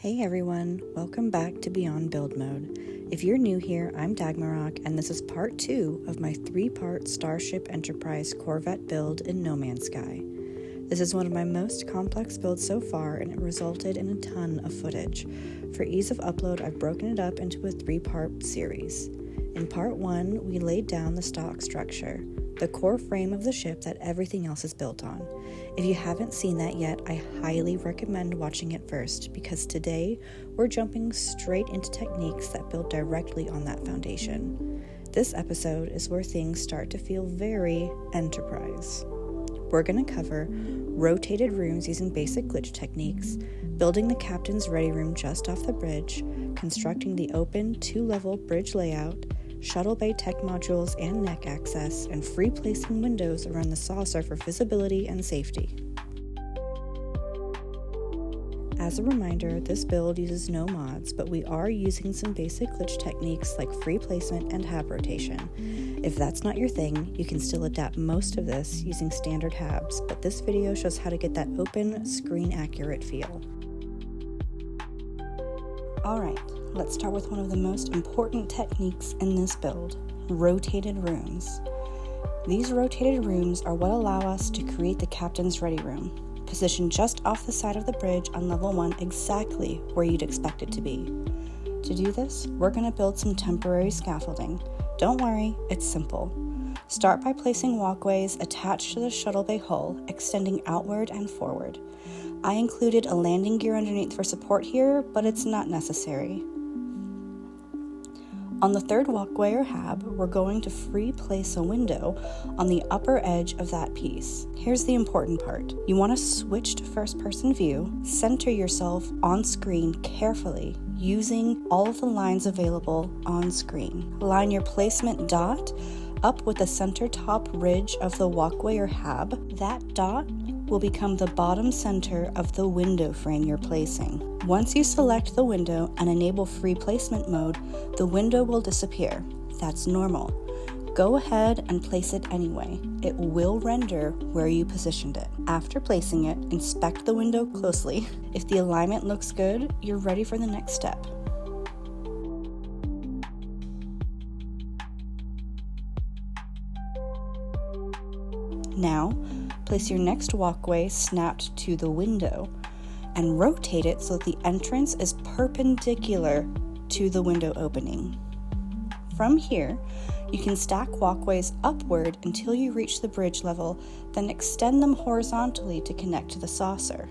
Hey everyone, welcome back to Beyond Build Mode. If you're new here, I'm Dagmarok, and this is part 2 of my 3-part Starship Enterprise Corvette build in No Man's Sky. This is one of my most complex builds so far, and it resulted in a ton of footage. For ease of upload, I've broken it up into a 3-part series. In part 1, we laid down the stock structure, the core frame of the ship that everything else is built on. If you haven't seen that yet, I highly recommend watching it first, because today we're jumping straight into techniques that build directly on that foundation. This episode is where things start to feel very Enterprise. We're going to cover rotated rooms using basic glitch techniques, building the captain's ready room just off the bridge, constructing the open 2-level bridge layout, shuttle bay tech modules and neck access, and free placing windows around the saucer for visibility and safety. As a reminder, this build uses no mods, but we are using some basic glitch techniques like free placement and hab rotation. If that's not your thing, you can still adapt most of this using standard habs, but this video shows how to get that open, screen-accurate feel. Alright, let's start with one of the most important techniques in this build, rotated rooms. These rotated rooms are what allow us to create the captain's ready room, positioned just off the side of the bridge on level 1 exactly where you'd expect it to be. To do this, we're going to build some temporary scaffolding. Don't worry, it's simple. Start by placing walkways attached to the shuttle bay hull, extending outward and forward. I included a landing gear underneath for support here, but it's not necessary. On the third walkway or hab, we're going to free place a window on the upper edge of that piece. Here's the important part. You want to switch to first-person view, center yourself on screen carefully, using all of the lines available on screen. Line your placement dot up with the center top ridge of the walkway or hab. That dot will become the bottom center of the window frame you're placing. Once you select the window and enable free placement mode, the window will disappear. That's normal. Go ahead and place it anyway. It will render where you positioned it. After placing it, inspect the window closely. If the alignment looks good, you're ready for the next step. Now, place your next walkway snapped to the window and rotate it so that the entrance is perpendicular to the window opening. From here, you can stack walkways upward until you reach the bridge level, then extend them horizontally to connect to the saucer.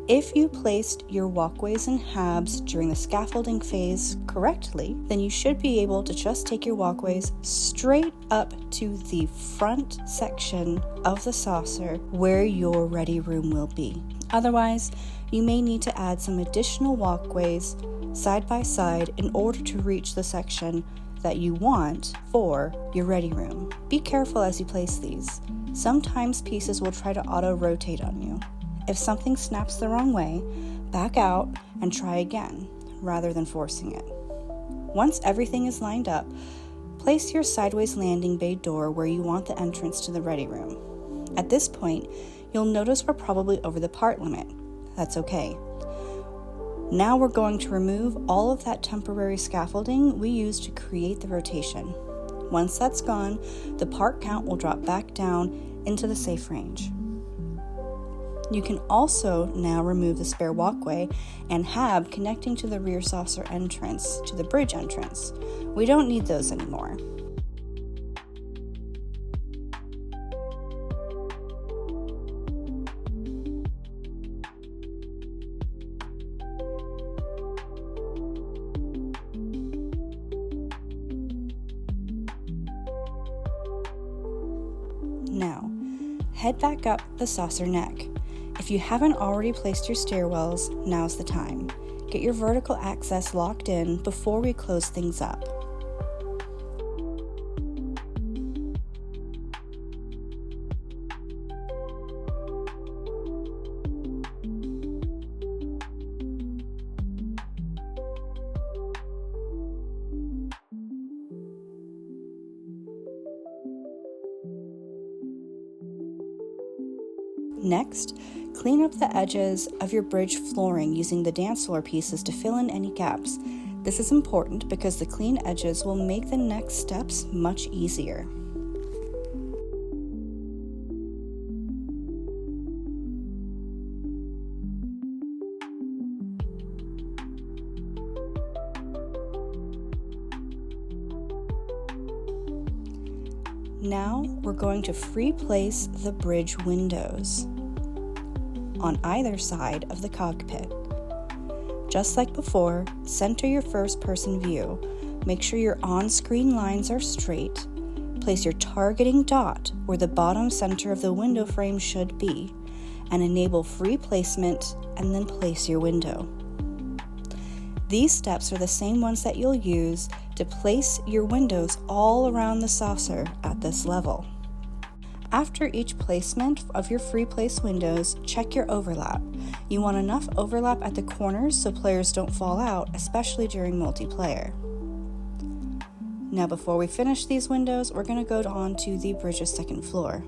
If you placed your walkways and habs during the scaffolding phase correctly, then you should be able to just take your walkways straight up to the front section of the saucer where your ready room will be. Otherwise, you may need to add some additional walkways side by side in order to reach the section that you want for your ready room. Be careful as you place these. Sometimes pieces will try to auto-rotate on you. If something snaps the wrong way, back out and try again, rather than forcing it. Once everything is lined up, place your sideways landing bay door where you want the entrance to the ready room. At this point, you'll notice we're probably over the part limit. That's okay. Now we're going to remove all of that temporary scaffolding we used to create the rotation. Once that's gone, the part count will drop back down into the safe range. You can also now remove the spare walkway and hab connecting to the rear saucer entrance to the bridge entrance. We don't need those anymore. Now, head back up the saucer neck. If you haven't already placed your stairwells, now's the time. Get your vertical access locked in before we close things up. Next, Clean up the edges of your bridge flooring using the dance floor pieces to fill in any gaps. This is important because the clean edges will make the next steps much easier. Now we're going to free place the bridge windows on either side of the cockpit. Just like before, center your first-person view. Make sure your on-screen lines are straight. Place your targeting dot where the bottom center of the window frame should be, and enable free placement, and then place your window. These steps are the same ones that you'll use to place your windows all around the saucer at this level. After each placement of your free place windows, check your overlap. You want enough overlap at the corners so players don't fall out, especially during multiplayer. Now before we finish these windows, we're going to go on to the bridge's second floor.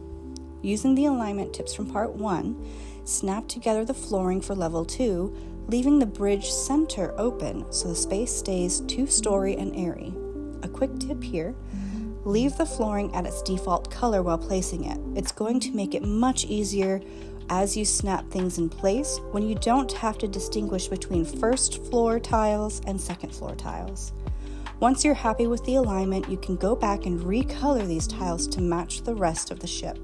Using the alignment tips from part 1, snap together the flooring for level 2, leaving the bridge center open so the space stays 2-story and airy. A quick tip here, leave the flooring at its default color while placing it. It's going to make it much easier as you snap things in place when you don't have to distinguish between first floor tiles and second floor tiles. Once you're happy with the alignment, you can go back and recolor these tiles to match the rest of the ship.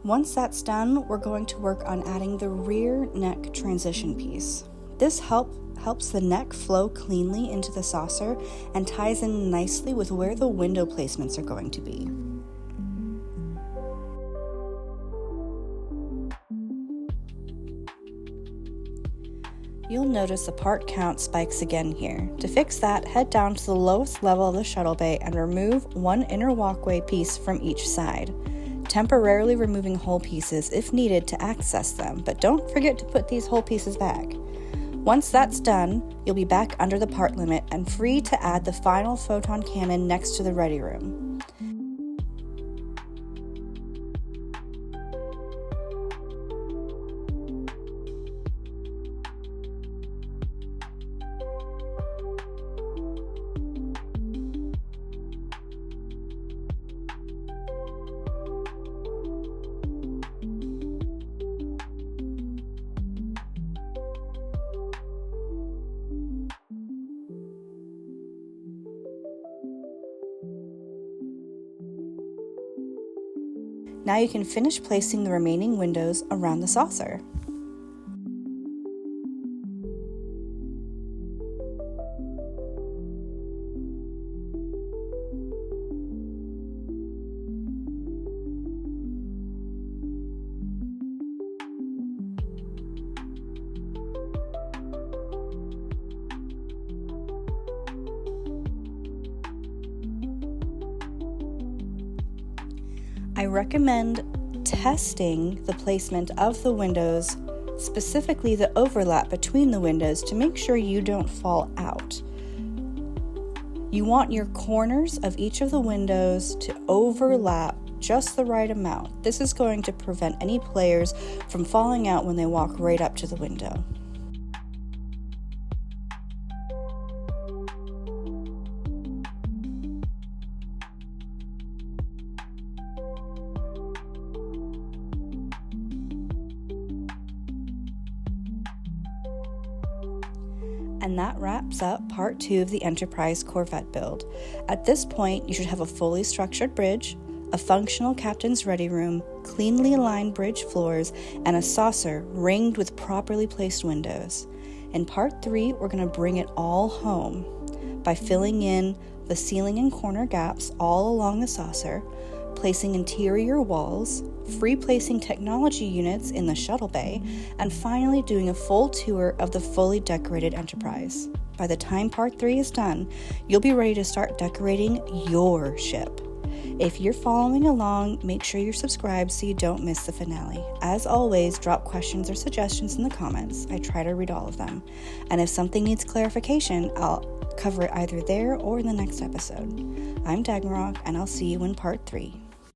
Once that's done, we're going to work on adding the rear neck transition piece. This helps the neck flow cleanly into the saucer and ties in nicely with where the window placements are going to be. You'll notice the part count spikes again here. To fix that, head down to the lowest level of the shuttle bay and remove one inner walkway piece from each side, temporarily removing whole pieces if needed to access them, but don't forget to put these whole pieces back. Once that's done, you'll be back under the part limit and free to add the final photon cannon next to the ready room. Now you can finish placing the remaining windows around the saucer. I recommend testing the placement of the windows, specifically the overlap between the windows, to make sure you don't fall out. You want your corners of each of the windows to overlap just the right amount. This is going to prevent any players from falling out when they walk right up to the window. And that wraps up part 2 of the Enterprise Corvette build. At this point, you should have a fully structured bridge, a functional captain's ready room, cleanly aligned bridge floors, and a saucer ringed with properly placed windows. In part 3, we're going to bring it all home by filling in the ceiling and corner gaps all along the saucer, placing interior walls, free placing technology units in the shuttle bay, and finally doing a full tour of the fully decorated Enterprise. By the time part 3 is done, you'll be ready to start decorating your ship. If you're following along, make sure you're subscribed so you don't miss the finale. As always, drop questions or suggestions in the comments. I try to read all of them. And if something needs clarification, I'll cover it either there or in the next episode. I'm Dagmarok, and I'll see you in part 3.